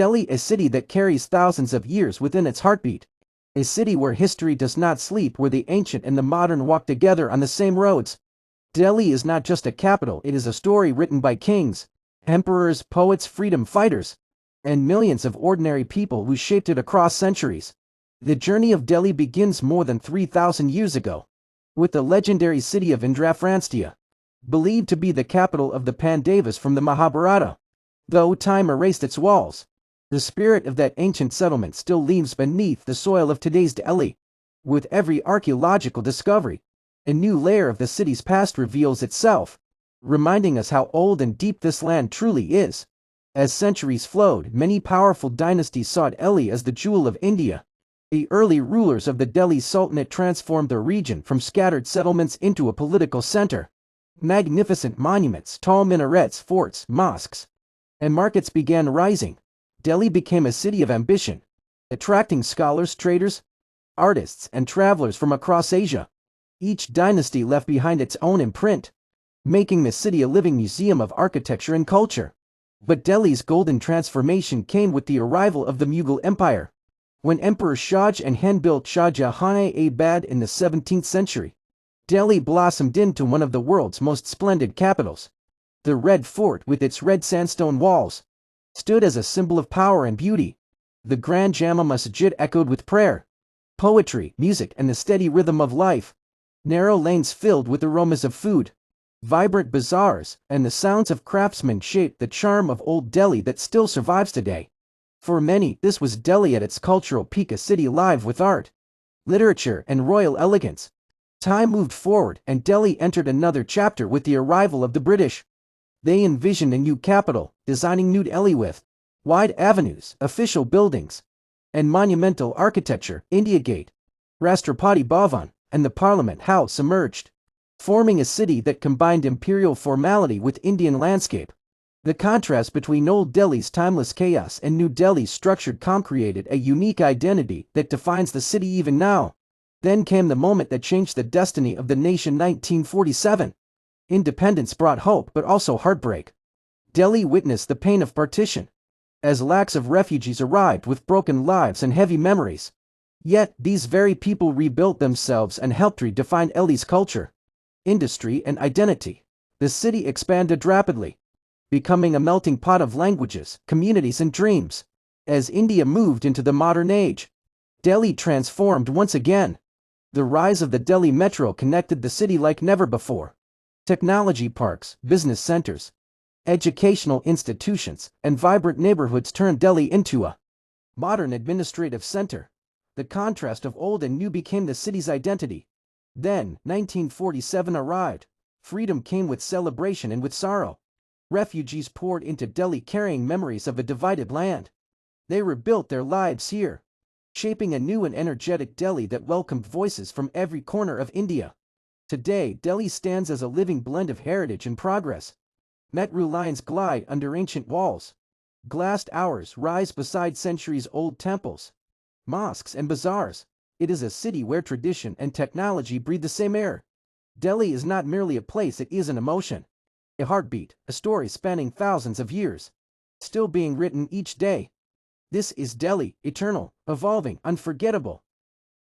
Delhi, a city that carries thousands of years within its heartbeat. A city where history does not sleep, where the ancient and the modern walk together on the same roads. Delhi is not just a capital, it is a story written by kings, emperors, poets, freedom fighters, and millions of ordinary people who shaped it across centuries. The journey of Delhi begins more than 3,000 years ago, with the legendary city of Indraprastha, believed to be the capital of the Pandavas from the Mahabharata. Though time erased its walls, the spirit of that ancient settlement still lives beneath the soil of today's Delhi. With every archaeological discovery, a new layer of the city's past reveals itself, reminding us how old and deep this land truly is. As centuries flowed, many powerful dynasties saw Delhi as the jewel of India. The early rulers of the Delhi Sultanate transformed the region from scattered settlements into a political center. Magnificent monuments, tall minarets, forts, mosques, and markets began rising. Delhi became a city of ambition, attracting scholars, traders, artists, and travelers from across Asia. Each dynasty left behind its own imprint, making the city a living museum of architecture and culture. But Delhi's golden transformation came with the arrival of the Mughal Empire. When Emperor Shah Jahan built Shah Jahanabad in the 17th century, Delhi blossomed into one of the world's most splendid capitals. The Red Fort, with its red sandstone walls, stood as a symbol of power and beauty. The Grand Jama Masjid echoed with prayer, poetry, music, and the steady rhythm of life. Narrow lanes filled with aromas of food, vibrant bazaars, and the sounds of craftsmen shaped the charm of old Delhi that still survives today. For many, this was Delhi at its cultural peak, a city alive with art, literature, and royal elegance. Time moved forward, and Delhi entered another chapter with the arrival of the British. They envisioned a new capital, designing New Delhi with wide avenues, official buildings, and monumental architecture. India Gate, Rashtrapati Bhavan, and the Parliament House emerged, forming a city that combined imperial formality with Indian landscape. The contrast between Old Delhi's timeless chaos and New Delhi's structured calm created a unique identity that defines the city even now. Then came the moment that changed the destiny of the nation. 1947. Independence brought hope but also heartbreak. Delhi witnessed the pain of partition, as lakhs of refugees arrived with broken lives and heavy memories. Yet, these very people rebuilt themselves and helped redefine Delhi's culture, industry, and identity. The city expanded rapidly, becoming a melting pot of languages, communities, and dreams. As India moved into the modern age, Delhi transformed once again. The rise of the Delhi Metro connected the city like never before. Technology parks, business centers, educational institutions, and vibrant neighborhoods turned Delhi into a modern administrative center. The contrast of old and new became the city's identity. Then, 1947 arrived. Freedom came with celebration and with sorrow. Refugees poured into Delhi carrying memories of a divided land. They rebuilt their lives here, shaping a new and energetic Delhi that welcomed voices from every corner of India. Today, Delhi stands as a living blend of heritage and progress. Metro lines glide under ancient walls. Glassed towers rise beside centuries-old temples, mosques, and bazaars. It is a city where tradition and technology breathe the same air. Delhi is not merely a place, it is an emotion, a heartbeat, a story spanning thousands of years, still being written each day. This is Delhi, eternal, evolving, unforgettable.